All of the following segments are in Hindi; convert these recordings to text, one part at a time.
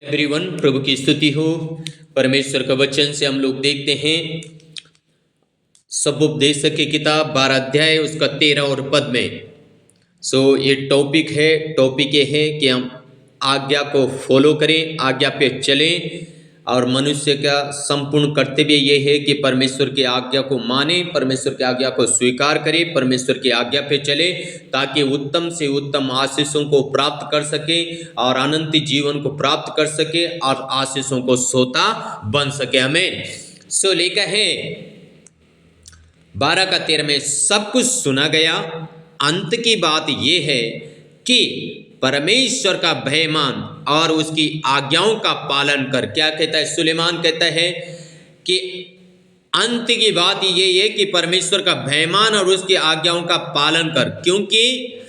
एवरीवन, प्रभु की स्तुति हो। परमेश्वर का वचन से हम लोग देखते हैं सबोपदेश की किताब 12 अध्याय उसका 13 और पद में। ये टॉपिक ये है कि हम आज्ञा को फॉलो करें, आज्ञा पे चलें। और मनुष्य का संपूर्ण कर्तव्य ये है कि परमेश्वर की आज्ञा को माने, परमेश्वर की आज्ञा को स्वीकार करे, परमेश्वर की आज्ञा पे चले, ताकि उत्तम से उत्तम आशीषों को प्राप्त कर सके और अनंत जीवन को प्राप्त कर सके और आशीषों को सोता बन सके। आमीन। लिखा है 12 का 13 में, सब कुछ सुना गया, अंत की बात यह है कि परमेश्वर का भय मान और उसकी आज्ञाओं का पालन कर। क्या कहता है सुलेमान? कहता है कि अंत की बात यही है कि परमेश्वर का भय मान और उसकी आज्ञाओं का पालन कर, क्योंकि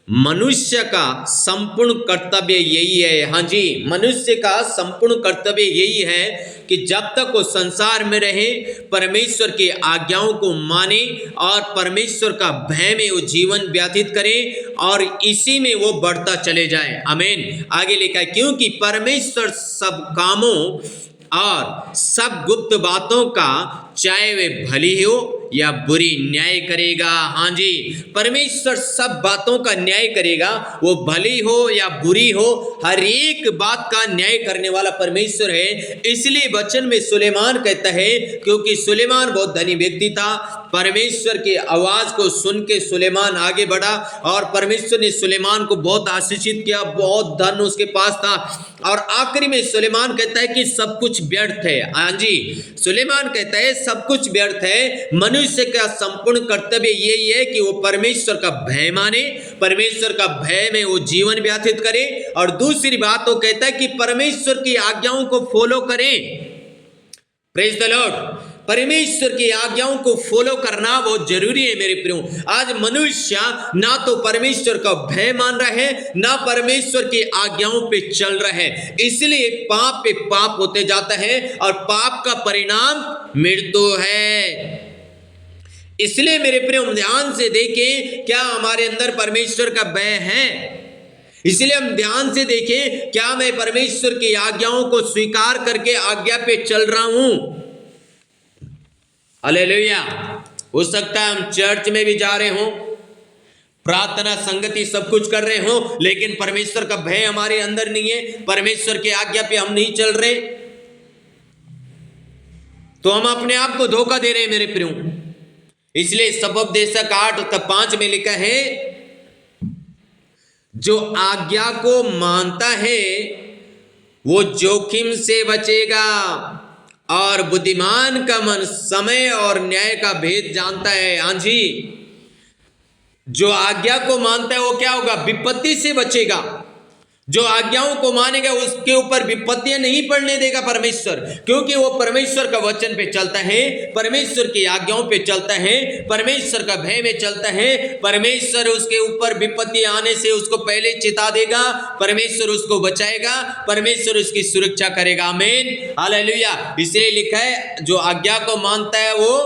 मनुष्य का संपूर्ण कर्तव्य यही है। हाँ जी, मनुष्य का संपूर्ण कर्तव्य यही है कि जब तक वो संसार में रहे, परमेश्वर की आज्ञाओं को माने और परमेश्वर का भय में वो जीवन व्यतीत करे और इसी में वो बढ़ता चले जाए। आमीन। आगे लिखा है, क्योंकि परमेश्वर सब कामों और सब गुप्त बातों का, चाहे वे भली हो या बुरी, न्याय करेगा। हाँ जी, परमेश्वर सब बातों का न्याय करेगा, वो भली हो या बुरी हो, हर एक बात का न्याय करने वाला परमेश्वर है। इसलिए वचन में सुलेमान कहता है, क्योंकि सुलेमान बहुत धनी व्यक्ति था, परमेश्वर की आवाज को सुन के सुलेमान आगे बढ़ा और परमेश्वर ने सुलेमान को बहुत आशीषित किया, बहुत धन उसके पास था। और आखिरी में सुलेमान कहता है कि सब कुछ व्यर्थ है। हाँ जी, सुलेमान कहता है सब कुछ व्यर्थ है। मनुष्य का संपूर्ण कर्तव्य यही है कि वो परमेश्वर का भय माने, परमेश्वर का भय में वो जीवन व्यतीत करे। और दूसरी बात वो कहता है कि परमेश्वर की आज्ञाओं को फॉलो करें। Praise the Lord. परमेश्वर की आज्ञाओं को फॉलो करना बहुत जरूरी है मेरे प्रियो। आज मनुष्य ना तो परमेश्वर का भय मान रहा है, ना परमेश्वर की आज्ञाओं पे चल रहा है, इसलिए पाप पे पाप होते जाता है और पाप का परिणाम मृत्यु है। इसलिए मेरे प्रियो, ध्यान से देखें, क्या हमारे अंदर परमेश्वर का भय है? इसलिए हम ध्यान से देखें, क्या मैं परमेश्वर की आज्ञाओं को स्वीकार करके आज्ञा पे चल रहा हूं? हालेलुया। हो सकता है हम चर्च में भी जा रहे हो, प्रार्थना संगति सब कुछ कर रहे हो, लेकिन परमेश्वर का भय हमारे अंदर नहीं है, परमेश्वर की आज्ञा पे हम नहीं चल रहे, तो हम अपने आप को धोखा दे रहे हैं मेरे प्रियो। इसलिए सबोपदेश 8:5 में लिखा है, जो आज्ञा को मानता है वो जोखिम से बचेगा और बुद्धिमान का मन समय और न्याय का भेद जानता है। हाँ जी, जो आज्ञा को मानता है वो क्या होगा? विपत्ति से बचेगा। जो आज्ञाओं को मानेगा उसके ऊपर विपत्तियां नहीं पड़ने देगा परमेश्वर, क्योंकि वो परमेश्वर का वचन पे चलता है, परमेश्वर की आज्ञाओं पे चलता है, परमेश्वर का भय में चलता है। परमेश्वर उसके ऊपर विपत्ति आने से उसको पहले चिता देगा, परमेश्वर उसको बचाएगा, परमेश्वर उसकी सुरक्षा करेगा। आमीन, हालेलुया। इसलिए लिखा है, जो आज्ञा को मानता है वो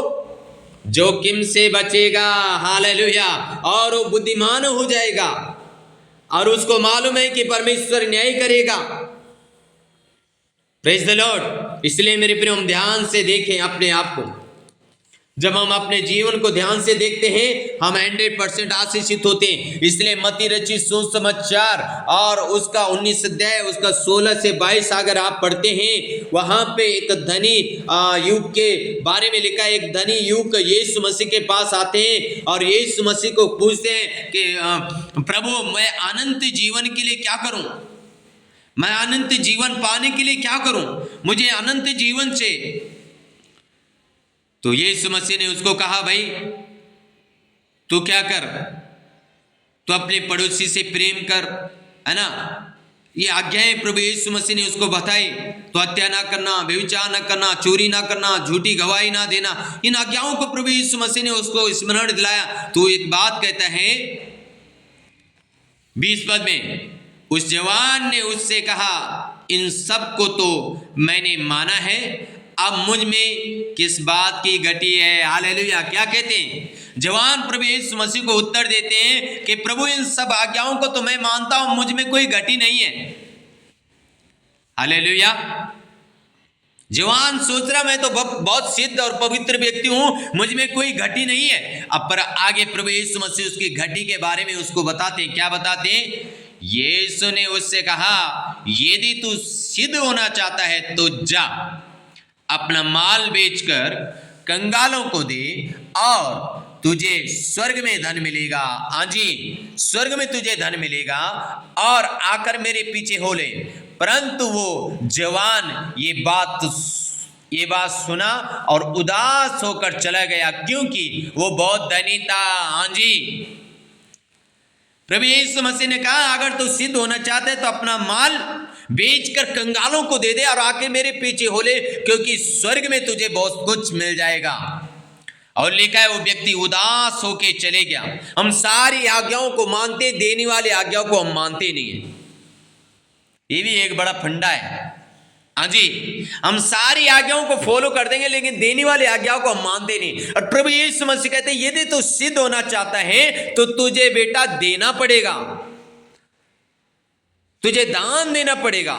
जोखिम से बचेगा। हालेलुया। और वो बुद्धिमान हो जाएगा और उसको मालूम है कि परमेश्वर न्याय करेगा। Praise the Lord. इसलिए मेरे प्रिय, हम ध्यान से देखें अपने आप को। जब हम अपने जीवन को ध्यान से देखते हैं, हम 100% आशीषित होते हैं। इसलिए मत्ती रचित सुसमाचार और उसका 19 अध्याय उसका 16 से 22 अगर आप पढ़ते हैं, वहां पे एक धनी युग के बारे में लिखा है। एक धनी युग यीशु मसीह के पास आते हैं और यीशु मसीह को पूछते हैं कि प्रभु, मैं अनंत जीवन के लिए क्या करूं? मैं अनंत जीवन पाने के लिए क्या करूं? मुझे अनंत जीवन चाहिए। तो यीशु मसीह ने उसको कहा, भाई तू क्या कर, तू अपने पड़ोसी से प्रेम कर, है ना, ये आज्ञाएं प्रभु यीशु मसीह ने उसको बताई। तो हत्या ना करना, व्यभिचार ना करना, चोरी ना करना, झूठी गवाही ना देना, इन आज्ञाओं को प्रभु यीशु मसीह ने उसको स्मरण दिलाया। तो एक बात कहता है 20 पद में, उस जवान ने उससे कहा, इन सब को तो मैंने माना है, अब मुझ में किस बात की घटी है? हालेलुया। क्या कहते हैं जवान? प्रभु यीशु मसीह को उत्तर देते हैं कि प्रभु, इन सब आज्ञाओं को तो मैं मानता हूं, मुझ में कोई घटी नहीं है। हालेलुया। जवान सोच रहा मैं तो बहुत सिद्ध और पवित्र व्यक्ति हूं, मुझ में कोई घटी नहीं है। अब पर आगे प्रभु यीशु मसीह उसकी घटी के बारे में उसको बताते हैं। क्या बताते हैं? यीशु ने उससे कहा, यदि तू सिद्ध होना चाहता है तो जा, अपना माल बेचकर कंगालों को दे और तुझे स्वर्ग में धन मिलेगा। हाँ जी, स्वर्ग में तुझे धन मिलेगा और आकर मेरे पीछे हो ले। परंतु वो जवान ये बात सुना और उदास होकर चला गया, क्योंकि वो बहुत धनी था। हाँ जी, प्रभु यीशु मसीह ने कहा, अगर तू सिद्ध होना चाहता है तो अपना माल बेचकर कंगालों को दे दे और आके मेरे पीछे हो ले, क्योंकि स्वर्ग में तुझे बहुत कुछ मिल जाएगा। और लिखा है वो व्यक्ति उदास होके चले गया। हम सारी आज्ञाओं को मानते, देने वाली आज्ञाओं को हम मानते नहीं है। ये भी एक बड़ा फंडा है। हाँ जी, हम सारी आज्ञाओं को फॉलो कर देंगे लेकिन देने वाली आज्ञाओं को हम मानते नहीं। और प्रभु यीशु मसीह कहते हैं, यदि तू सिद्ध होना चाहता है तो तुझे बेटा देना पड़ेगा, तुझे दान देना पड़ेगा,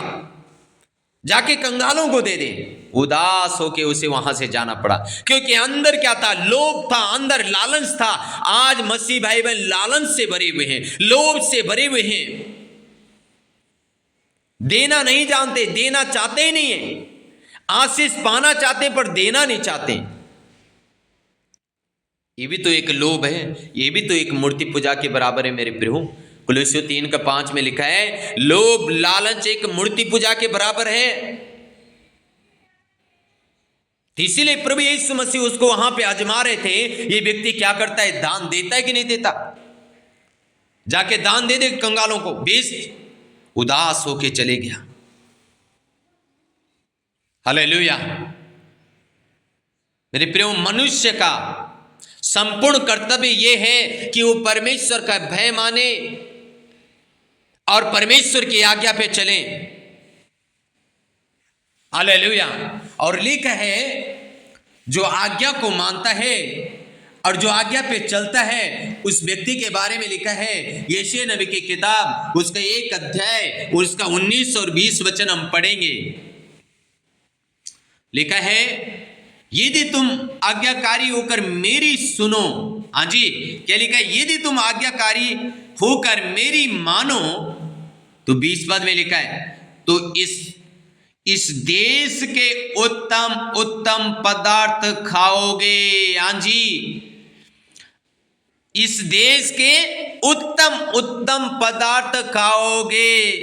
जाके कंगालों को दे दे। उदास होके उसे वहां से जाना पड़ा, क्योंकि अंदर क्या था? लोभ था, अंदर लालच था। आज मसीह भाई बहन लालच से भरे हुए हैं, लोभ से भरे हुए हैं, देना नहीं जानते, देना चाहते ही नहीं है, आशीष पाना चाहते पर देना नहीं चाहते। ये भी तो एक लोभ है, ये भी तो एक मूर्ति पूजा के बराबर है मेरे प्रियो। कुलुस्सियों 3:5 में लिखा है, लोभ लालच एक मूर्ति पूजा के बराबर है। इसीलिए प्रभु यीशु मसीह उसको वहां पे आजमा रहे थे, ये व्यक्ति क्या करता है, दान देता है कि नहीं देता? जाके दान दे दे कंगालों को। बेस उदास होके चले गया। हालेलुया। मेरे प्रियो, मनुष्य का संपूर्ण कर्तव्य यह है कि वो परमेश्वर का भय माने और परमेश्वर की आज्ञा पे चले। हालेलुया। और लिखा है, जो आज्ञा को मानता है और जो आज्ञा पे चलता है, उस व्यक्ति के बारे में लिखा है यशायाह नबी की किताब उसका 1 अध्याय उसका 19 और 20 वचन हम पढ़ेंगे। लिखा है, यदि तुम आज्ञाकारी होकर मेरी सुनो। हाँ जी, क्या लिखा है? यदि तुम आज्ञाकारी होकर मेरी मानो, तो 20 पद में लिखा है, तो इस देश के उत्तम उत्तम पदार्थ खाओगे। हाँ जी, इस देश के उत्तम उत्तम पदार्थ खाओगे।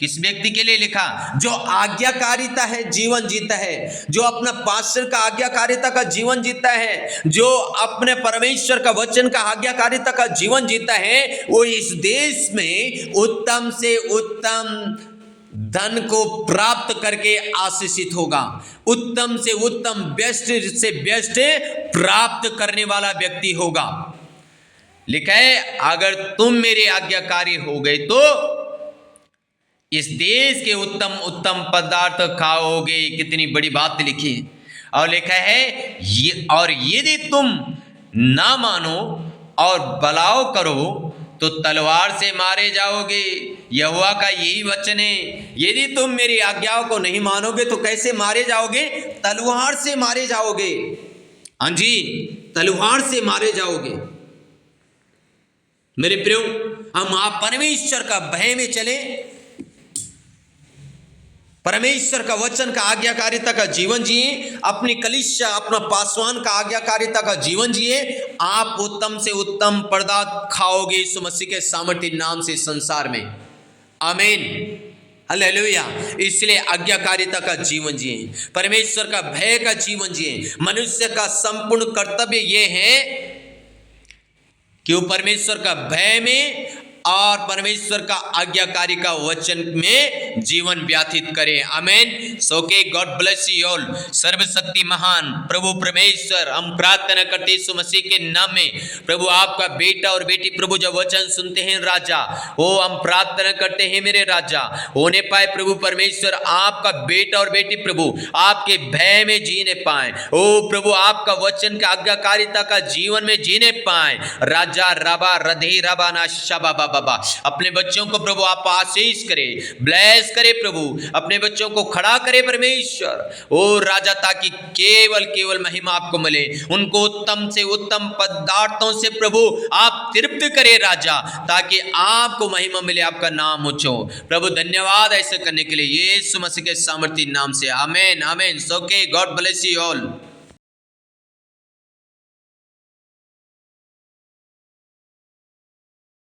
किस व्यक्ति के लिए लिखा? जो आज्ञाकारिता है जीवन जीता है, जो अपना पास्टर का आज्ञाकारिता का जीवन जीता है, जो अपने परमेश्वर का वचन का आज्ञाकारिता का जीवन जीता है, वो इस देश में उत्तम से उत्तम धन को प्राप्त करके आशीषित होगा। उत्तम से उत्तम, बेस्ट से बेस्ट प्राप्त करने वाला व्यक्ति होगा। लिखा है, अगर तुम मेरे आज्ञाकारी हो गए तो इस देश के उत्तम उत्तम पदार्थ खाओगे। कितनी बड़ी बात लिखी है। और लिखा है, और यदि तुम ना मानो और बलाव करो तो तलवार से मारे जाओगे। यहोवा का यही वचन है, यदि तुम मेरी आज्ञाओं को नहीं मानोगे तो कैसे मारे जाओगे? तलवार से मारे जाओगे। हाँ जी, तलवार से मारे जाओगे। मेरे प्रियो, हम आप परमेश्वर का भय में चले, परमेश्वर का वचन का आज्ञाकारिता का जीवन जिए, अपनी कलीसिया अपना पासवान का आज्ञाकारिता का जीवन जिए, आप उत्तम से उत्तम पदार्थ खाओगे यीशु मसीह के सामर्थ्य नाम से संसार में। आमीन, हालेलुया। इसलिए आज्ञाकारिता का जीवन जिए, परमेश्वर का भय का जीवन जिए। मनुष्य का संपूर्ण कर्तव्य यह है कि वो परमेश्वर का भय में और परमेश्वर का आज्ञाकारी का वचन में जीवन व्यतीत करे। आमीन। सो के गॉड ब्लेस यू ऑल। सर्वशक्ति महान प्रभु परमेश्वर, हम प्रार्थना करते यीशु मसीह के नाम में, प्रभु आपका बेटा और बेटी प्रभु जब वचन सुनते हैं राजा, वो हम प्रार्थना करते हैं मेरे राजा होने पाए प्रभु परमेश्वर, आपका बेटा और बेटी प्रभु आपके भय में जीने पाए। ओ प्रभु आपका वचन का आज्ञाकारिता का जीवन में जीने पाए। राजा रबा रधे रबा ना शबा बाबा, अपने बच्चों को प्रभु आप आशीष करें, ब्लेस ऐश करे प्रभु, अपने बच्चों को खड़ा करे परमेश्वर। ओ राजा, ताकि केवल केवल महिमा आपको मिले, उनको उत्तम से उत्तम पदार्थों से प्रभु आप तृप्त करे राजा, ताकि आपको महिमा मिले, आपका नाम ऊंचा हो। प्रभु धन्यवाद ऐसे करने के लिए, यीशु मसीह के सामर्थी नाम से, आमीन आमीन। सो के गॉड ब्लेस यू ऑल।